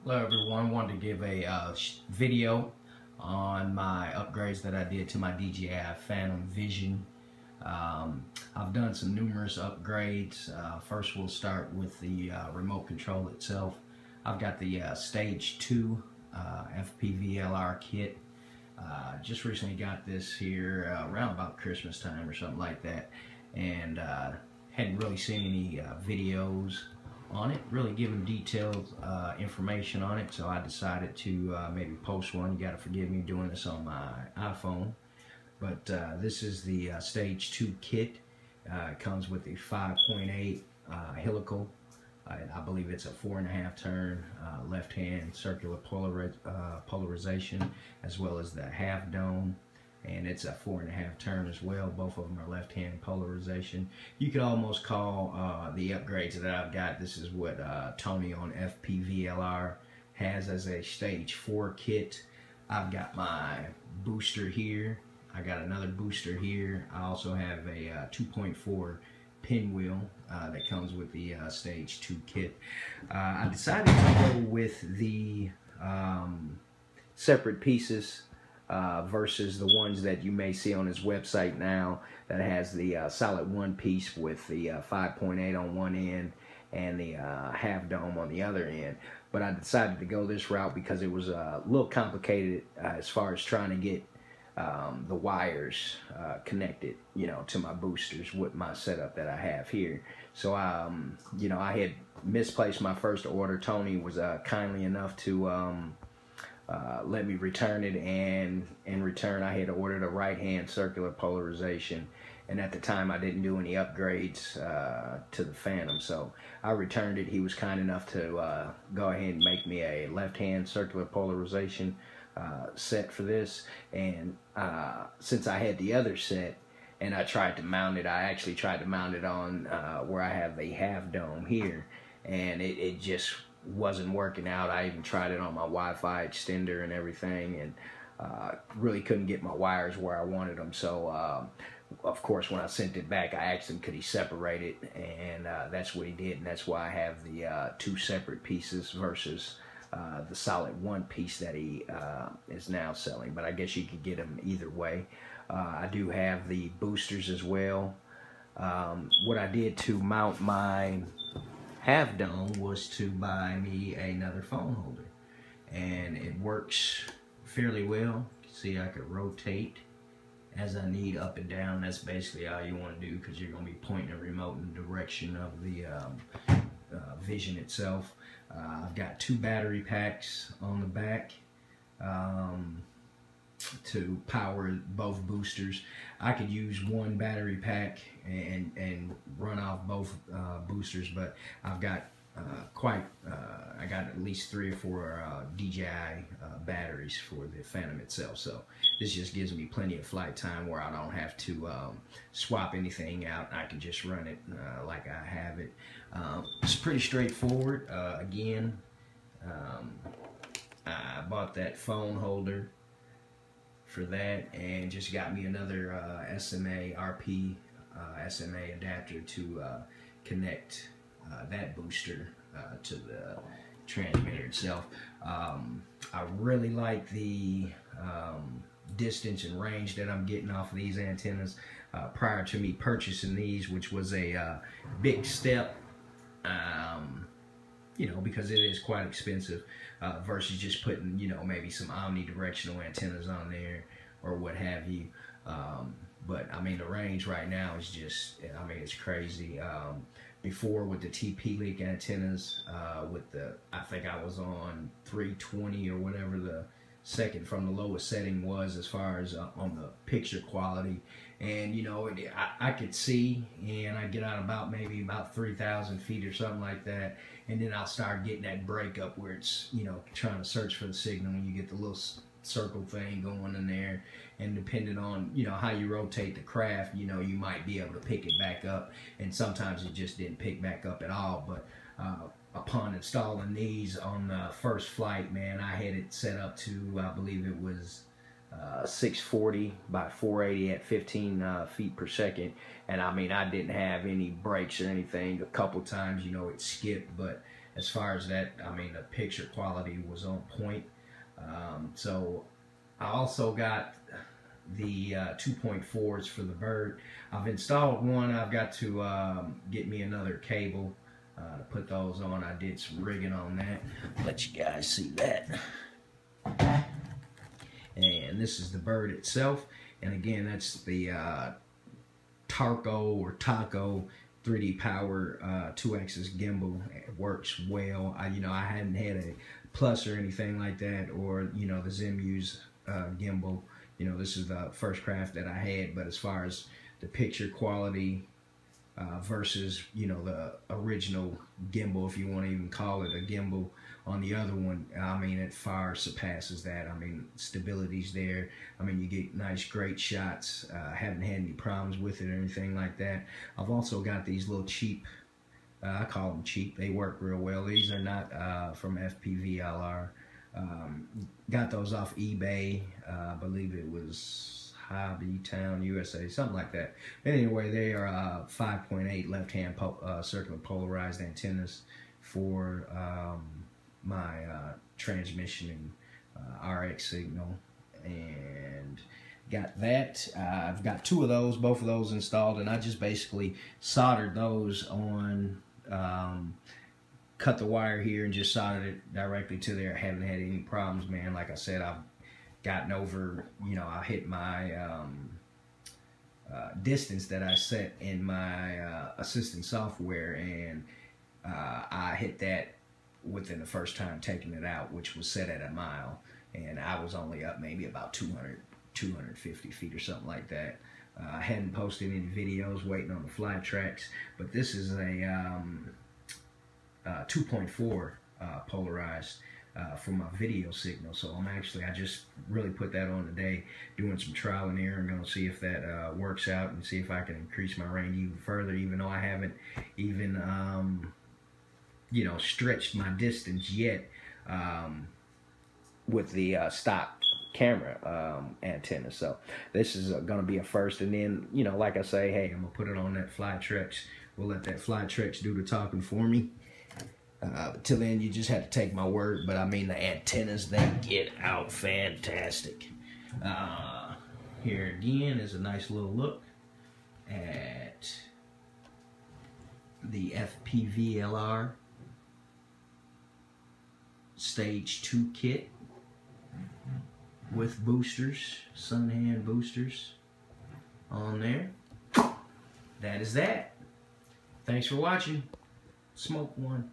Hello everyone, wanted to give a video on my upgrades that I did to my DJI PHANTOM VISION. I've done some numerous upgrades. First we'll start with the remote control itself. I've got the Stage 2 Fpvlr kit. Just recently got this here around about Christmas time or something like that, and hadn't really seen any videos on it, really giving detailed information on it, so I decided to maybe post one. You gotta forgive me doing this on my iPhone, but this is the Stage 2 kit. It comes with the 5.8 helical. I believe it's a 4.5 turn left-hand circular polarization, as well as the half dome, and it's a 4.5 turn as well. Both of them are left-hand polarization. You could almost call the upgrades that I've got, this is what Tony on Fpvlr has as a Stage 4 kit. I've got my booster here. I got another booster here. I also have a 2.4 pinwheel that comes with the Stage 2 kit. I decided to go with the separate pieces versus the ones that you may see on his website now that has the solid one piece with the 5.8 on one end and the half dome on the other end. But I decided to go this route because it was a little complicated as far as trying to get the wires connected, you know, to my boosters with my setup that I have here. So you know, I had misplaced my first order. Tony was kindly enough to let me return it, and in return I had ordered a right-hand circular polarization, and at the time I didn't do any upgrades to the Phantom, so I returned it. He was kind enough to go ahead and make me a left-hand circular polarization set for this. And since I had the other set and I tried to mount it, I actually tried to mount it on where I have a half dome here, and it just wasn't working out. I even tried it on my Wi-Fi extender and everything, and really couldn't get my wires where I wanted them. So of course when I sent it back, I asked him could he separate it, and that's what he did, and that's why I have the two separate pieces versus the solid one piece that he is now selling. But I guess you could get them either way. I do have the boosters as well. What I did to mount my half dome was to buy me another phone holder, and it works fairly well. You can see I could rotate as I need up and down. That's basically all you want to do, because you're going to be pointing the remote in the direction of the Vision itself. I've got two battery packs on the back to power both boosters. I could use one battery pack and run off both boosters, but I've got I got at least 3 or 4 DJI batteries for the Phantom itself, so this just gives me plenty of flight time where I don't have to swap anything out. I can just run it like I have it. It's pretty straightforward. Again, I bought that phone holder for that, and just got me another SMA RP SMA adapter to connect that booster to the transmitter itself. I really like the distance and range that I'm getting off of these antennas. Prior to me purchasing these, which was a big step, you know, because it is quite expensive, versus just putting, you know, maybe some omnidirectional antennas on there or what have you. But I mean, the range right now is just, I mean, it's crazy. Before with the TP-Link antennas, with the, I think I was on 320 or whatever the second from the lowest setting was as far as on the picture quality, and you know, I could see, and I get out about maybe about 3,000 feet or something like that, and then I'll start getting that breakup where it's, you know, trying to search for the signal, and you get the little circle thing going in there, and depending on, you know, how you rotate the craft, you know, you might be able to pick it back up, and sometimes it just didn't pick back up at all. But upon installing these on the first flight, man, I had it set up to, I believe it was 640 by 480 at 15 feet per second, and I mean, I didn't have any brakes or anything. A couple times, you know, it skipped, but as far as that, I mean, the picture quality was on point. So I also got the 2.4s for the bird. I've installed one. I've got to get me another cable to put those on. I did some rigging on that. Let you guys see that. And this is the bird itself. And again, that's the Taco 3D Power 2-axis gimbal. It works well. I hadn't had a Plus or anything like that, or the Zimuse gimbal. This is the first craft that I had. But as far as the picture quality versus the original gimbal, if you want to even call it a gimbal, on the other one, I mean, it far surpasses that. I mean, stability's there. I mean, you get nice, great shots. Haven't had any problems with it or anything like that. I've also got these little cheap, I call them cheap. They work real well. These are not from Fpvlr. Got those off eBay. I believe it was Hobbytown, USA, something like that. But anyway, they are 5.8 left-hand circular polarized antennas for my transmission and RX signal, and got that. I've got two of those, both of those installed, and I just basically soldered those on, cut the wire here and just soldered it directly to there. I haven't had any problems, man. Like I said, I've gotten over, I hit my distance that I set in my assistant software, and I hit that within the first time taking it out, which was set at a mile, and I was only up maybe about 250 feet or something like that. I hadn't posted any videos, waiting on the fly tracks, but this is a 2.4 polarized for my video signal. So I just really put that on today, doing some trial and error. I'm going to see if that works out and see if I can increase my range even further, even though I haven't even stretched my distance yet with the stock camera antenna. So this is going to be a first, and then like I say, hey, I'm gonna put it on that Flytrex. We'll let that Flytrex do the talking for me. Till then, you just have to take my word. But I mean, the antennas, they get out fantastic. Here again is a nice little look at the Fpvlr Stage 2 kit with boosters, Sunhand boosters on there. That is that. Thanks for watching. Smoke one.